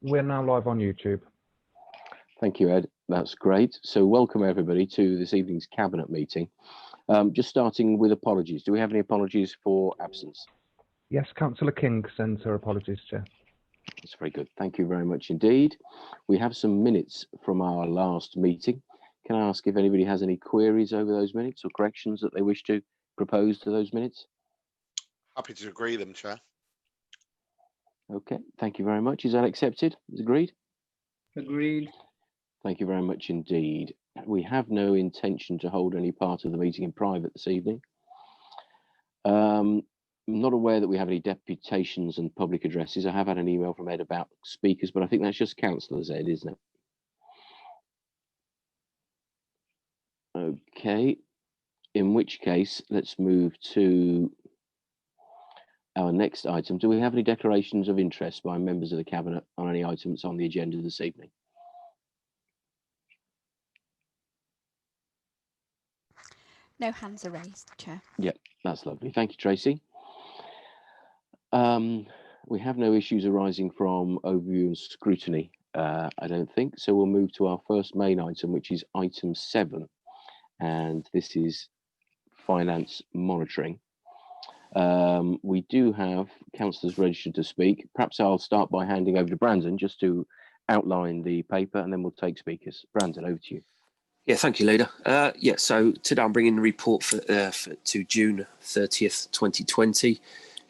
We're now live on YouTube. Thank you, Ed. That's great. So welcome everybody to this evening's Cabinet meeting. Just starting with apologies. Do we have any apologies for absence? Yes, Councillor King sends her apologies, Chair. That's very good. Thank you very much indeed. We have some minutes from our last meeting. Can I ask if anybody has any queries over those minutes or corrections that they wish to propose to those minutes? Happy to agree them, Chair. Okay, thank you very much. Is that accepted? Is agreed? Agreed. Thank you very much indeed. We have no intention to hold any part of the meeting in private this evening. I'm not aware that we have any deputations and public addresses. I have had an email from Ed about speakers, but I think that's just councillors, Ed, isn't it? Okay, in which case, let's move to our next item. Do we have any declarations of interest by members of the Cabinet on any items on the agenda this evening? No hands are raised, Chair. Yep, that's lovely. Thank you, Tracy. We have no issues arising from overview and scrutiny, I don't think. So we'll move to our first main item, which is item 7. And this is finance monitoring. We do have councillors registered to speak. Perhaps I'll start by handing over to Brandon just to outline the paper, and then we'll take speakers. Brandon, over to you. Yeah, thank you, Leader. So today I'm bringing the report to June 30th, 2020.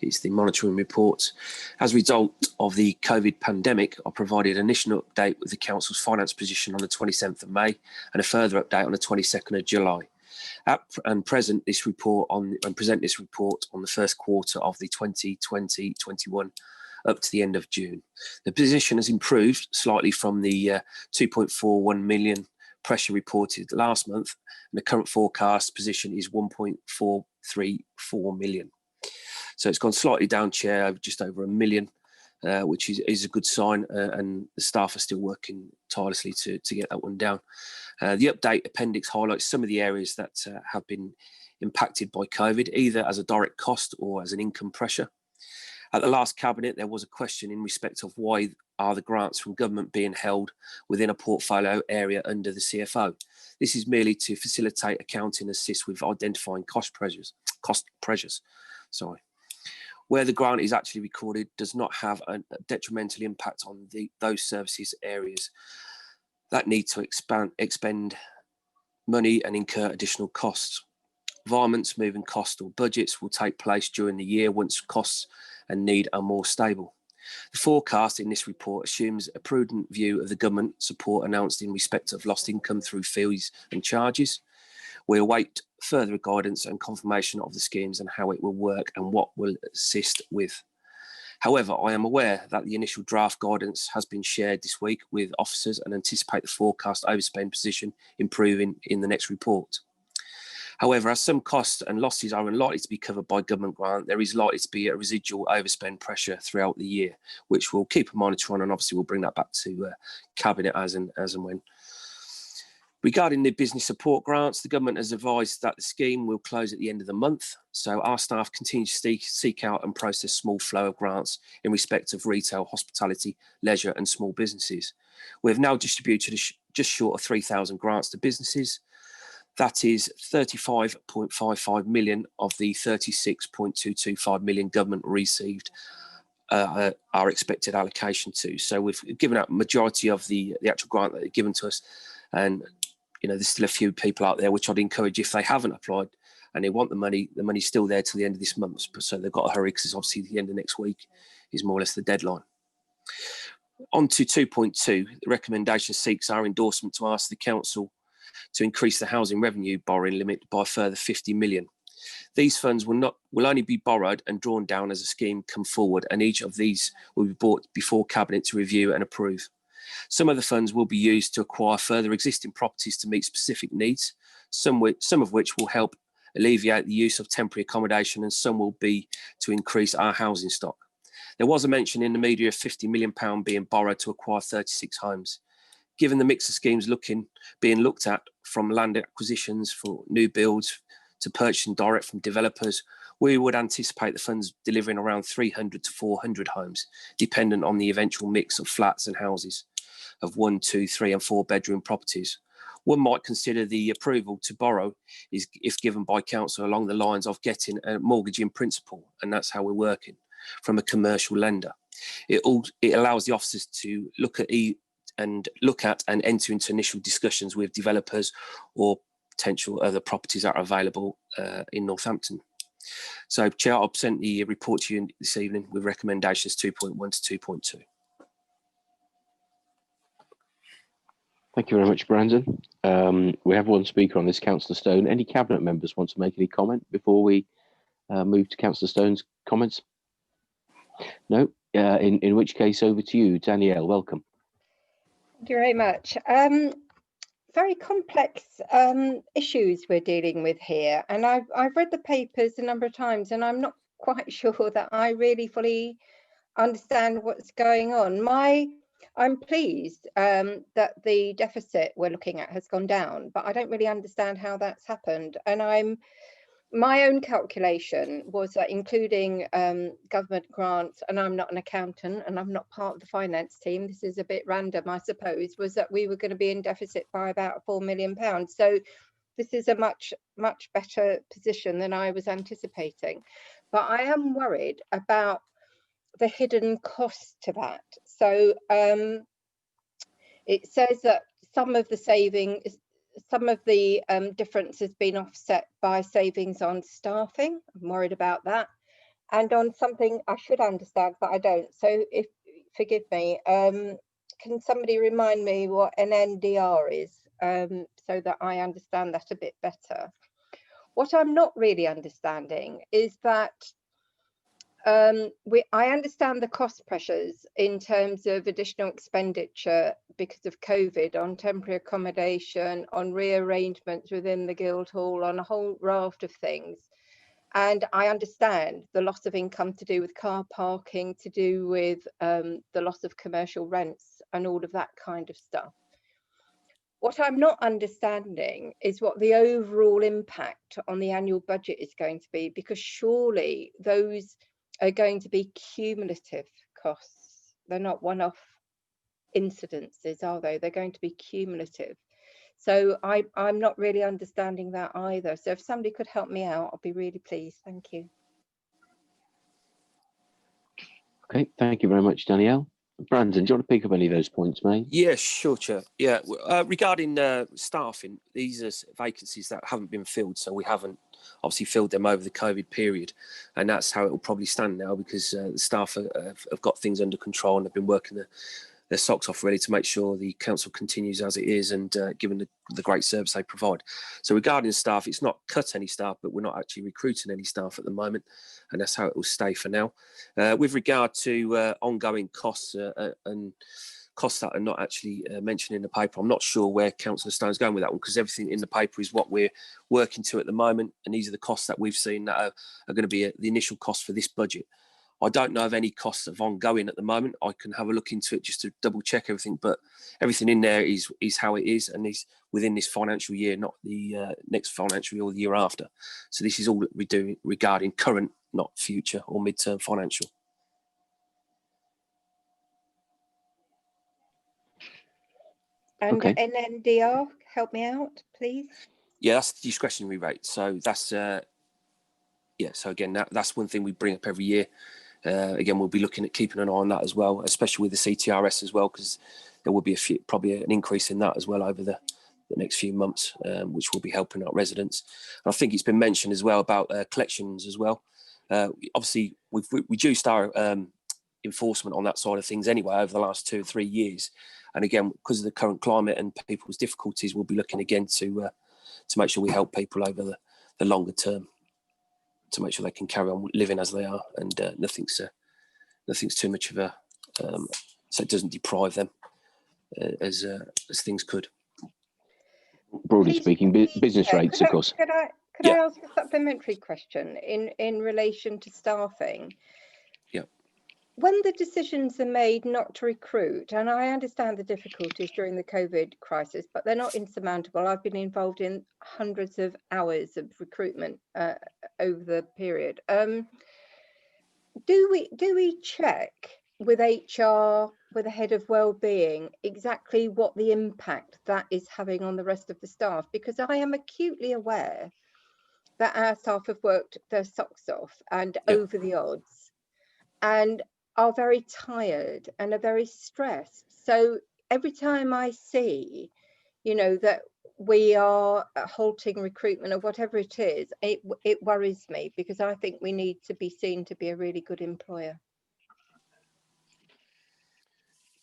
It's the monitoring report. As a result of the COVID pandemic, I provided an initial update with the Council's finance position on the 27th of May and a further update on the 22nd of July. And present this report and present this report on the first quarter of the 2020-21 up to the end of June. The position has improved slightly from the 2.41 million pressure reported last month, and the current forecast position is 1.434 million. So it's gone slightly down, Chair, just over 1 million, which is a good sign, and the staff are still working tirelessly to get that one down. The update appendix highlights some of the areas that have been impacted by COVID, either as a direct cost or as an income pressure. At the last Cabinet, there was a question in respect of why are the grants from government being held within a portfolio area under the CFO. This is merely to facilitate accounting and assist with identifying cost pressures. Where the grant is actually recorded does not have a detrimental impact on those services areas that need to expend money and incur additional costs. Environments, moving costs or budgets will take place during the year once costs and need are more stable. The forecast in this report assumes a prudent view of the government support announced in respect of lost income through fees and charges. We await further guidance and confirmation of the schemes and how it will work and what will assist with. However, I am aware that the initial draft guidance has been shared this week with officers and anticipate the forecast overspend position improving in the next report. However, as some costs and losses are unlikely to be covered by government grant, there is likely to be a residual overspend pressure throughout the year, which we'll keep a monitor on, and obviously we'll bring that back to Cabinet as and when. Regarding the business support grants, the government has advised that the scheme will close at the end of the month. So our staff continue to seek out and process small flow of grants in respect of retail, hospitality, leisure and small businesses. We have now distributed just short of 3,000 grants to businesses. That is 35.55 million of the 36.225 million government received our expected allocation to. So we've given out majority of the actual grant that they've given to us, and there's still a few people out there which I'd encourage, if they haven't applied and they want the money's still there till the end of this month. So they've got to hurry, because obviously the end of next week is more or less the deadline. On to 2.2, the recommendation seeks our endorsement to ask the council to increase the housing revenue borrowing limit by a further 50 million. These funds will only be borrowed and drawn down as a scheme come forward, and each of these will be brought before Cabinet to review and approve. Some of the funds will be used to acquire further existing properties to meet specific needs, some of which will help alleviate the use of temporary accommodation, and some will be to increase our housing stock. There was a mention in the media of £50 million being borrowed to acquire 36 homes. Given the mix of schemes being looked at, from land acquisitions for new builds to purchasing direct from developers, We would anticipate the funds delivering around 300 to 400 homes, dependent on the eventual mix of flats and houses of 1, 2, 3 and 4 bedroom properties. One might consider the approval to borrow is if given by council along the lines of getting a mortgage in principle, and that's how we're working, from a commercial lender. It allows the officers to look at and enter into initial discussions with developers or potential other properties that are available in Northampton. So, Chair, I'll present the report to you this evening with recommendations 2.1 to 2.2. Thank you very much, Brandon. We have one speaker on this, Councillor Stone. Any Cabinet members want to make any comment before we move to Councillor Stone's comments? No? In which case, over to you, Danielle. Welcome. Thank you very much. Very complex issues we're dealing with here, and I've read the papers a number of times, and I'm not quite sure that I really fully understand what's going on. I'm pleased that the deficit we're looking at has gone down, but I don't really understand how that's happened. And my own calculation was that including government grants, and I'm not an accountant and I'm not part of the finance team, this is a bit random I suppose, was that we were going to be in deficit by about £4 million. So this is a much better position than I was anticipating. But I am worried about the hidden cost to that. So it says that some of the savings, some of the difference has been offset by savings on staffing. I'm worried about that. And on something I should understand, but I don't. So if forgive me, can somebody remind me what an NDR is so that I understand that a bit better? What I'm not really understanding is that I understand the cost pressures in terms of additional expenditure because of COVID on temporary accommodation, on rearrangements within the Guildhall, on a whole raft of things. And I understand the loss of income to do with car parking, to do with the loss of commercial rents and all of that kind of stuff. What I'm not understanding is what the overall impact on the annual budget is going to be, because surely those are going to be cumulative costs. They're not one-off incidences, are they? They're going to be cumulative. So I'm not really understanding that either. So if somebody could help me out, I'll be really pleased. Thank you. Okay, thank you very much, Danielle. Brandon, do you want to pick up any of those points, mate? Yeah, sure, Chair. Yeah, regarding staffing, these are vacancies that haven't been filled, so we haven't obviously filled them over the COVID period, and that's how it will probably stand now, because the staff have got things under control and have been working their socks off really to make sure the council continues as it is, and given the great service they provide. So regarding staff, it's not cut any staff, but we're not actually recruiting any staff at the moment, and that's how it will stay for now. With regard to ongoing costs and costs that are not actually mentioned in the paper, I'm not sure where Councillor Stone's going with that one, because everything in the paper is what we're working to at the moment, and these are the costs that we've seen that are going to be the initial cost for this budget. I don't know of any costs of ongoing at the moment. I can have a look into it just to double check everything, but everything in there is how it is, and is within this financial year, not the next financial year or the year after. So this is all that we're doing regarding current, not future or mid-term financial. And Okay. NNDR, help me out, please. Yeah, that's the discretionary rate. So that's yeah. So again, that's one thing we bring up every year. Again, we'll be looking at keeping an eye on that as well, especially with the CTRS as well, because there will be probably an increase in that as well over the next few months, which will be helping out residents. And I think it's been mentioned as well about collections as well. Obviously, we've reduced our enforcement on that side of things anyway over the last 2 or 3 years. And again, because of the current climate and people's difficulties, we'll be looking again to make sure we help people over the longer term, to make sure they can carry on living as they are, and nothing's too much of a so it doesn't deprive them as things could. Broadly Please, speaking, business rates, of course. Could I ask a supplementary question in relation to staffing? Yeah. when the decisions are made not to recruit, and I understand the difficulties during the COVID crisis, but they're not insurmountable. I've been involved in hundreds of hours of recruitment over the period. Do we check with HR, with the head of wellbeing, exactly what the impact that is having on the rest of the staff? Because I am acutely aware that our staff have worked their socks off and over the odds, and are very tired and are very stressed. So every time I see, you know, that we are halting recruitment or whatever it is, it worries me, because I think we need to be seen to be a really good employer.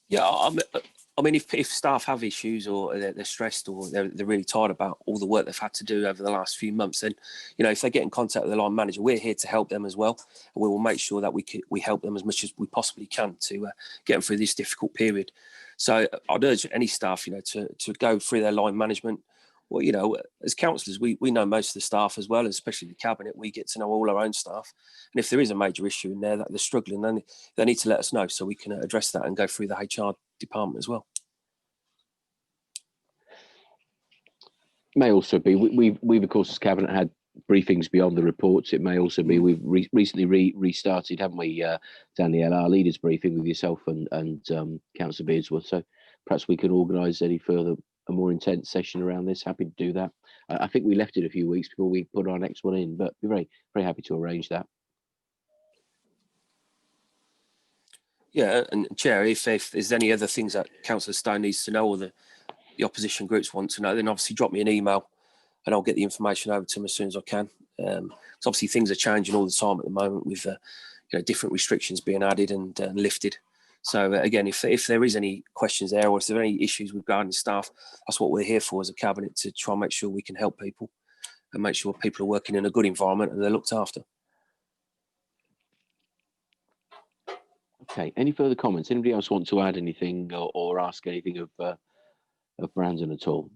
Yeah, I mean, if staff have issues or they're stressed or they're really tired about all the work they've had to do over the last few months, then, you know, if they get in contact with the line manager, we're here to help them as well. And we will make sure that we help them as much as we possibly can to get them through this difficult period. So I'd urge any staff, you know, to go through their line management. Well, you know, as councillors, we know most of the staff as well, especially the cabinet. We get to know all our own staff. And if there is a major issue in there that they're struggling, then they need to let us know so we can address that and go through the HR department as well. May also be, we've of course as cabinet had briefings beyond the reports. It may also be we've recently restarted, haven't we, Dan, the LR leaders briefing with yourself and Councillor Beardsworth. So perhaps we can organise any further, a more intense session around this. Happy to do that. I think we left it a few weeks before we put our next one in, but we're very, very happy to arrange that. Yeah, and Chair, if there's any other things that Councillor Stone needs to know or the opposition groups want to know, then obviously drop me an email and I'll get the information over to them as soon as I can. So obviously things are changing all the time at the moment with you know, different restrictions being added and lifted. So again, if there is any questions there or if there are any issues regarding staff, that's what we're here for as a cabinet, to try and make sure we can help people and make sure people are working in a good environment and they're looked after. Okay, any further comments? Anybody else want to add anything or ask anything of Brandon at all?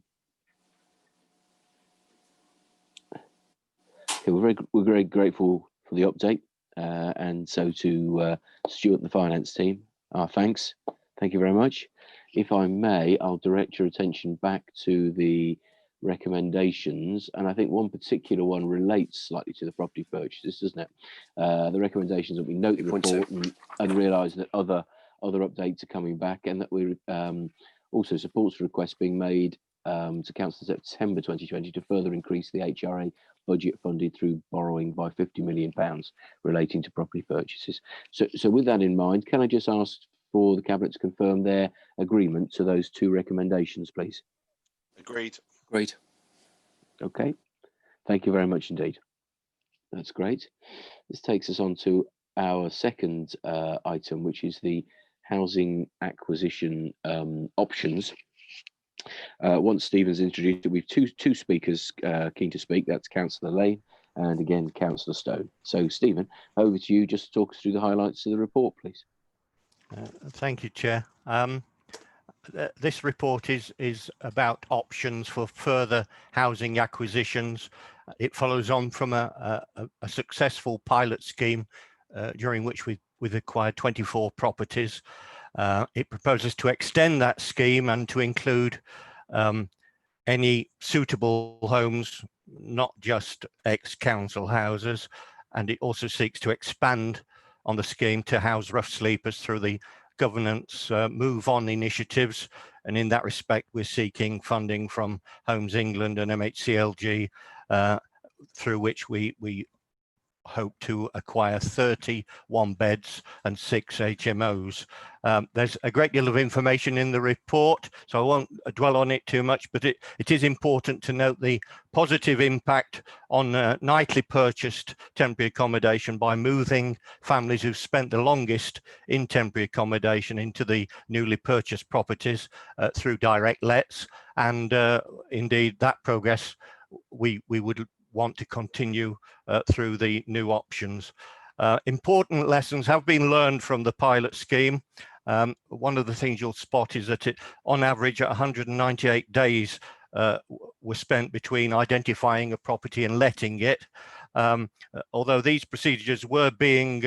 Okay, we're very grateful for the update, and so to Stuart and the finance team, our thanks. Thank you very much. If I may, I'll direct your attention back to the recommendations, and I think one particular one relates slightly to the property purchases, doesn't it? The recommendations that we note the report and realise that other updates are coming back, and that we also supports requests being made to Council in September 2020 to further increase the HRA budget funded through borrowing by £50 million relating to property purchases. So with that in mind, can I just ask for the Cabinet to confirm their agreement to those two recommendations, please? Agreed. Agreed. Okay, thank you very much indeed. That's great. This takes us on to our second item, which is the housing acquisition options. Once Stephen's introduced it, we've two speakers keen to speak. That's Councillor Lane and again Councillor Stone. So Stephen, over to you, just to talk us through the highlights of the report, please. Thank you, Chair. This report is about options for further housing acquisitions. It follows on from a successful pilot scheme during which we've acquired 24 properties. It proposes to extend that scheme and to include any suitable homes, not just ex-council houses, and it also seeks to expand on the scheme to house rough sleepers through the governance Move On initiatives, and in that respect we're seeking funding from Homes England and MHCLG, through which we hope to acquire 31 beds and 6 HMOs. There's a great deal of information in the report, so I won't dwell on it too much, but it is important to note the positive impact on nightly purchased temporary accommodation by moving families who've spent the longest in temporary accommodation into the newly purchased properties through direct lets, and indeed that progress we would want to continue through the new options. Important lessons have been learned from the pilot scheme. One of the things you'll spot is that on average 198 days were spent between identifying a property and letting it. Although these procedures were being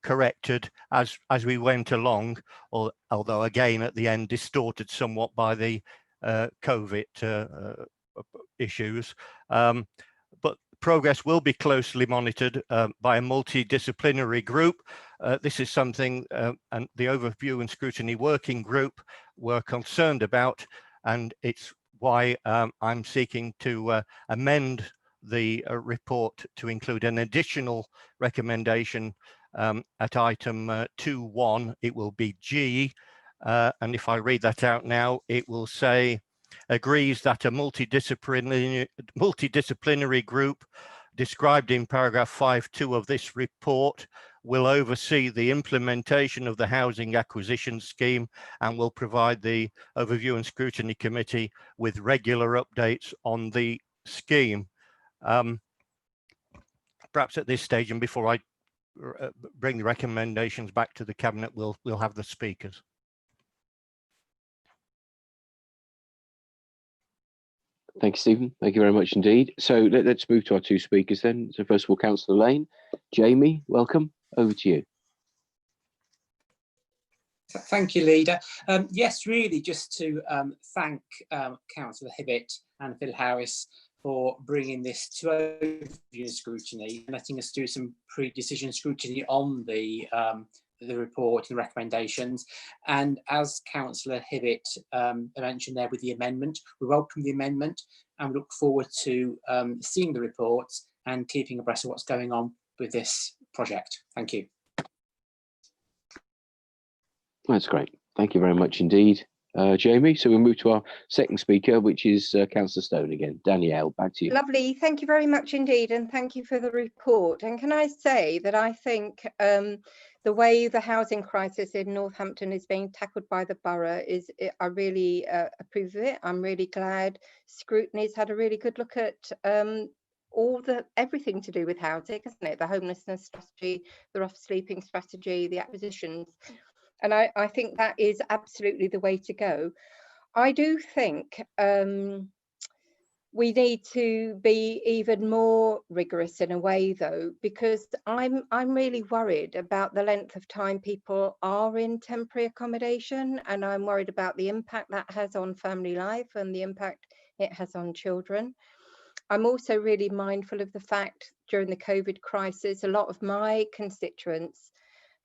corrected as we went along, although again at the end distorted somewhat by the COVID issues. But progress will be closely monitored by a multidisciplinary group. This is something and the Overview and Scrutiny Working Group were concerned about, and it's why I'm seeking to amend the report to include an additional recommendation at item 2.1. It will be G, and if I read that out now, it will say, agrees that a multidisciplinary group described in paragraph 5.2 of this report will oversee the implementation of the housing acquisition scheme and will provide the Overview and Scrutiny Committee with regular updates on the scheme. Perhaps at this stage, and before I bring the recommendations back to the Cabinet, we'll have the speakers. Thank you, Stephen. Thank you very much indeed. So let's move to our two speakers then. So first of all, Councillor Lane. Jamie, welcome. Over to you. Thank you, Leader. Yes, really just to thank Councillor Hibbett and Phil Harris for bringing this to Overview and Scrutiny and letting us do some pre-decision scrutiny on the report and recommendations. And as Councillor Hibbett mentioned there with the amendment, we welcome the amendment and we look forward to seeing the reports and keeping abreast of what's going on with this project. Thank you. That's great. Thank you very much indeed, Jamie. So we'll move to our second speaker, which is Councillor Stone again. Danielle, back to you. Lovely. Thank you very much indeed. And thank you for the report. And can I say that I think the way the housing crisis in Northampton is being tackled by the borough I really approve of it. I'm really glad Scrutiny's had a really good look at everything to do with housing, isn't it? The homelessness strategy, the rough sleeping strategy, the acquisitions. And I think that is absolutely the way to go. I do think we need to be even more rigorous in a way, though, because I'm really worried about the length of time people are in temporary accommodation, and I'm worried about the impact that has on family life and the impact it has on children. I'm also really mindful of the fact during the COVID crisis, a lot of my constituents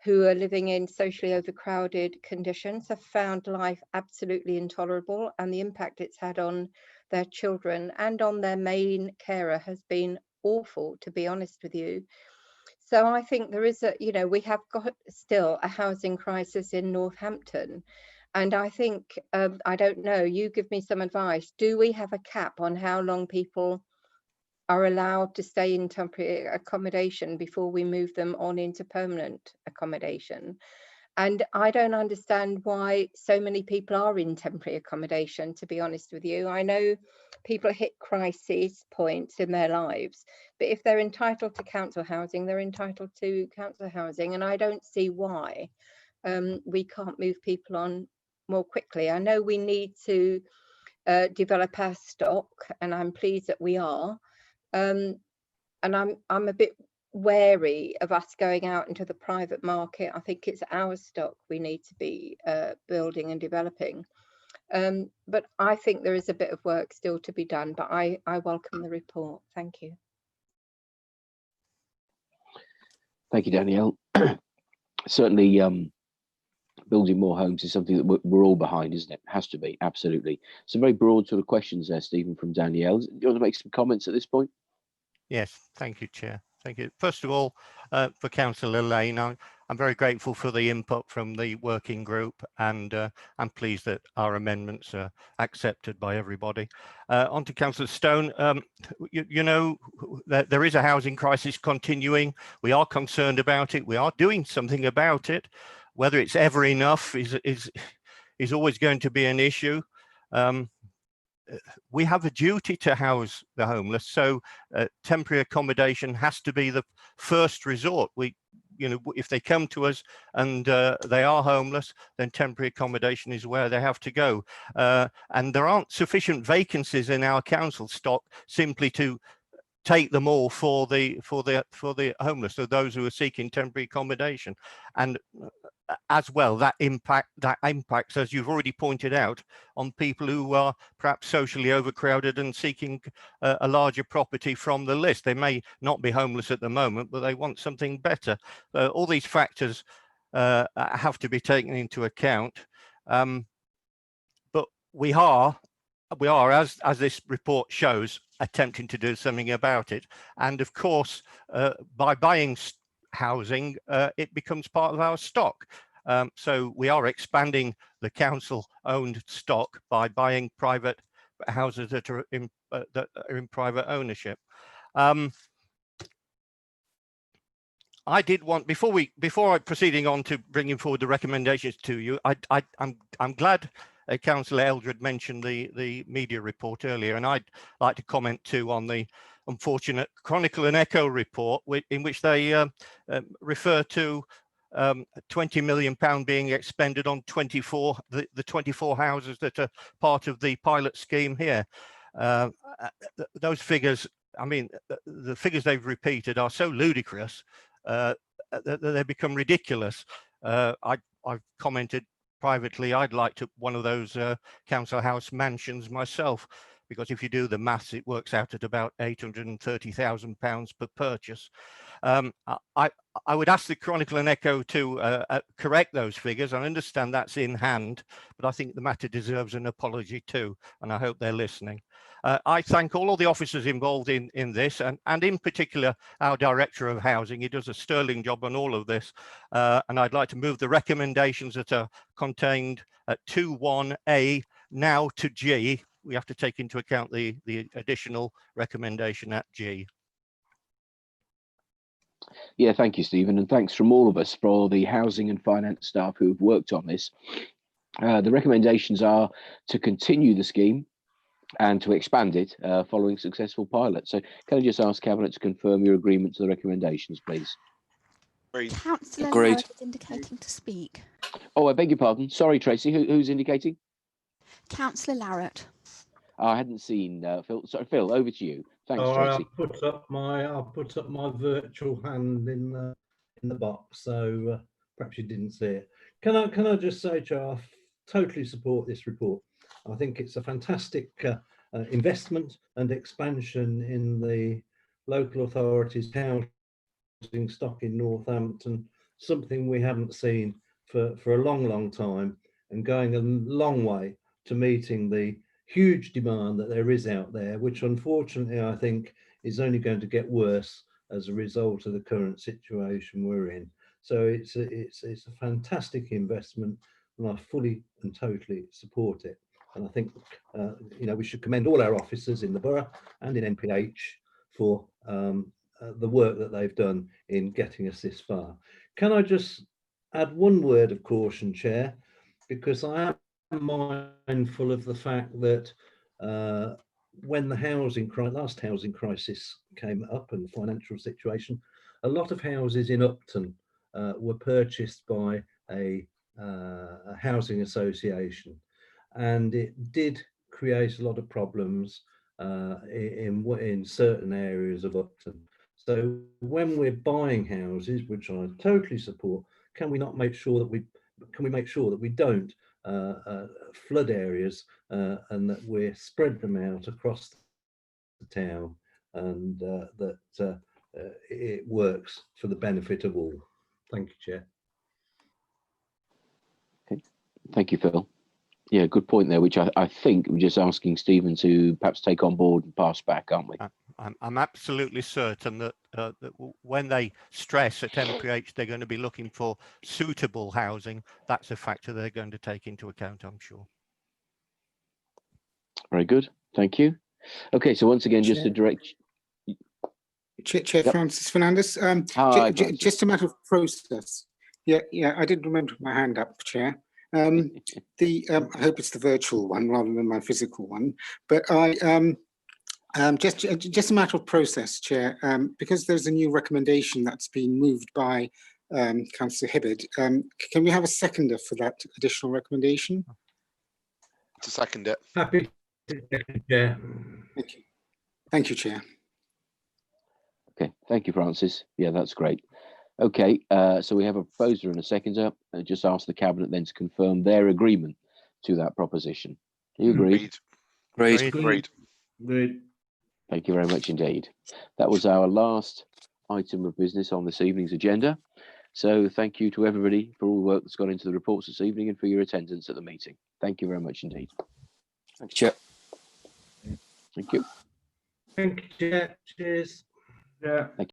who are living in socially overcrowded conditions have found life absolutely intolerable, and the impact it's had on their children and on their main carer has been awful, to be honest with you. So I think there is we have got still a housing crisis in Northampton. And I think, I don't know, you give me some advice. Do we have a cap on how long people are allowed to stay in temporary accommodation before we move them on into permanent accommodation? And I don't understand why so many people are in temporary accommodation, to be honest with you. I know people hit crisis points in their lives, but if they're entitled to council housing, they're entitled to council housing. And I don't see why we can't move people on more quickly. I know we need to develop our stock, and I'm pleased that we are. And I'm a bit wary of us going out into the private market. I think it's our stock we need to be building and developing. But I think there is a bit of work still to be done, but I welcome the report. Thank you. Thank you, Danielle. Certainly, building more homes is something that we're all behind, isn't it? Has to be, absolutely. Some very broad sort of questions there, Stephen, from Danielle. Do you want to make some comments at this point? Yes, thank you, Chair. Thank you. First of all, for Councillor Lane, I'm very grateful for the input from the working group, and I'm pleased that our amendments are accepted by everybody. On to Councillor Stone. You know that there is a housing crisis continuing. We are concerned about it. We are doing something about it. Whether it's ever enough is always going to be an issue. We have a duty to house the homeless, so temporary accommodation has to be the first resort. If they come to us and they are homeless, then temporary accommodation is where they have to go. And there aren't sufficient vacancies in our council stock simply to take them all for the homeless, or those who are seeking temporary accommodation. And as well, that impacts, as you've already pointed out, on people who are perhaps socially overcrowded and seeking a larger property from the list. They may not be homeless at the moment, but they want something better. All these factors have to be taken into account. But we are, as this report shows, attempting to do something about it. And of course, by buying housing, it becomes part of our stock. So we are expanding the council-owned stock by buying private houses that are in private ownership. I did want, before proceeding on to bringing forward the recommendations to you, I'm glad Councillor Eldred mentioned the media report earlier, and I'd like to comment too on the unfortunate Chronicle and Echo report, in which they refer to £20 million being expended on the 24 houses that are part of the pilot scheme here. Those figures, I mean, the figures they've repeated are so ludicrous that they become ridiculous. I've commented privately, I'd like one of those council house mansions myself, because if you do the maths, it works out at about £830,000 per purchase. I would ask the Chronicle and Echo to correct those figures. I understand that's in hand, but I think the matter deserves an apology too, and I hope they're listening. I thank all of the officers involved in this, and in particular our Director of Housing. He does a sterling job on all of this, and I'd like to move the recommendations that are contained at 2.1a now to G. We have to take into account the additional recommendation at G. Yeah, thank you, Stephen, and thanks from all of us for the housing and finance staff who have worked on this. The recommendations are to continue the scheme and to expand it following successful pilots. So can I just ask Cabinet to confirm your agreement to the recommendations, please? Councillor Agreed. Larratt is indicating to speak. Oh, I beg your pardon. Sorry, Tracy. Who's indicating? Councillor Larratt. I hadn't seen Phil. Sorry, Phil. Over to you. Thanks, Tracy. I'll put up my virtual hand in the box, so perhaps you didn't see it. Can I just say, Chair, I totally support this report. I think it's a fantastic investment and expansion in the local authorities' housing stock in Northampton, something we haven't seen for a long time, and going a long way to meeting the huge demand that there is out there, which unfortunately I think is only going to get worse as a result of the current situation we're in. So it's a fantastic investment, and I fully and totally support it. And I think we should commend all our officers in the borough and in MPH for the work that they've done in getting us this far. Can I just add one word of caution, Chair, because I am mindful of the fact that when the last housing crisis came up and the financial situation, a lot of houses in Upton were purchased by a housing association, and it did create a lot of problems in certain areas of Upton. So when we're buying houses, which I totally support, can we make sure that we don't flood areas and that we're spread them out across the town, and that it works for the benefit of all. Thank you, Chair. Okay. Thank you, Phil. Yeah, good point there, which I think we're just asking Stephen to perhaps take on board and pass back, aren't we? I'm absolutely certain that, that when they stress at MPH they're going to be looking for suitable housing, that's a factor they're going to take into account, I'm sure. Very good. Thank you. Okay, so once again, just to direct... Chair yep. Francis Fernandez. Just a matter of process. Yeah, I did remember my hand up, Chair. I hope it's the virtual one rather than my physical one. But just a matter of process, Chair, because there's a new recommendation that's been moved by Councillor Hibberd. Can we have a seconder for that additional recommendation? To second it. Happy to second, Chair. Thank you. Thank you, Chair. Okay, thank you, Francis. Yeah, that's great. Okay, so we have a proposer and a seconder. I just ask the cabinet then to confirm their agreement to that proposition. Do you agree? Agreed. Agreed. Thank you very much indeed. That was our last item of business on this evening's agenda. So thank you to everybody for all the work that's gone into the reports this evening and for your attendance at the meeting. Thank you very much indeed. Thank you, Chair. Thank you. Thank you, Chair. Cheers. Yeah. Thank you.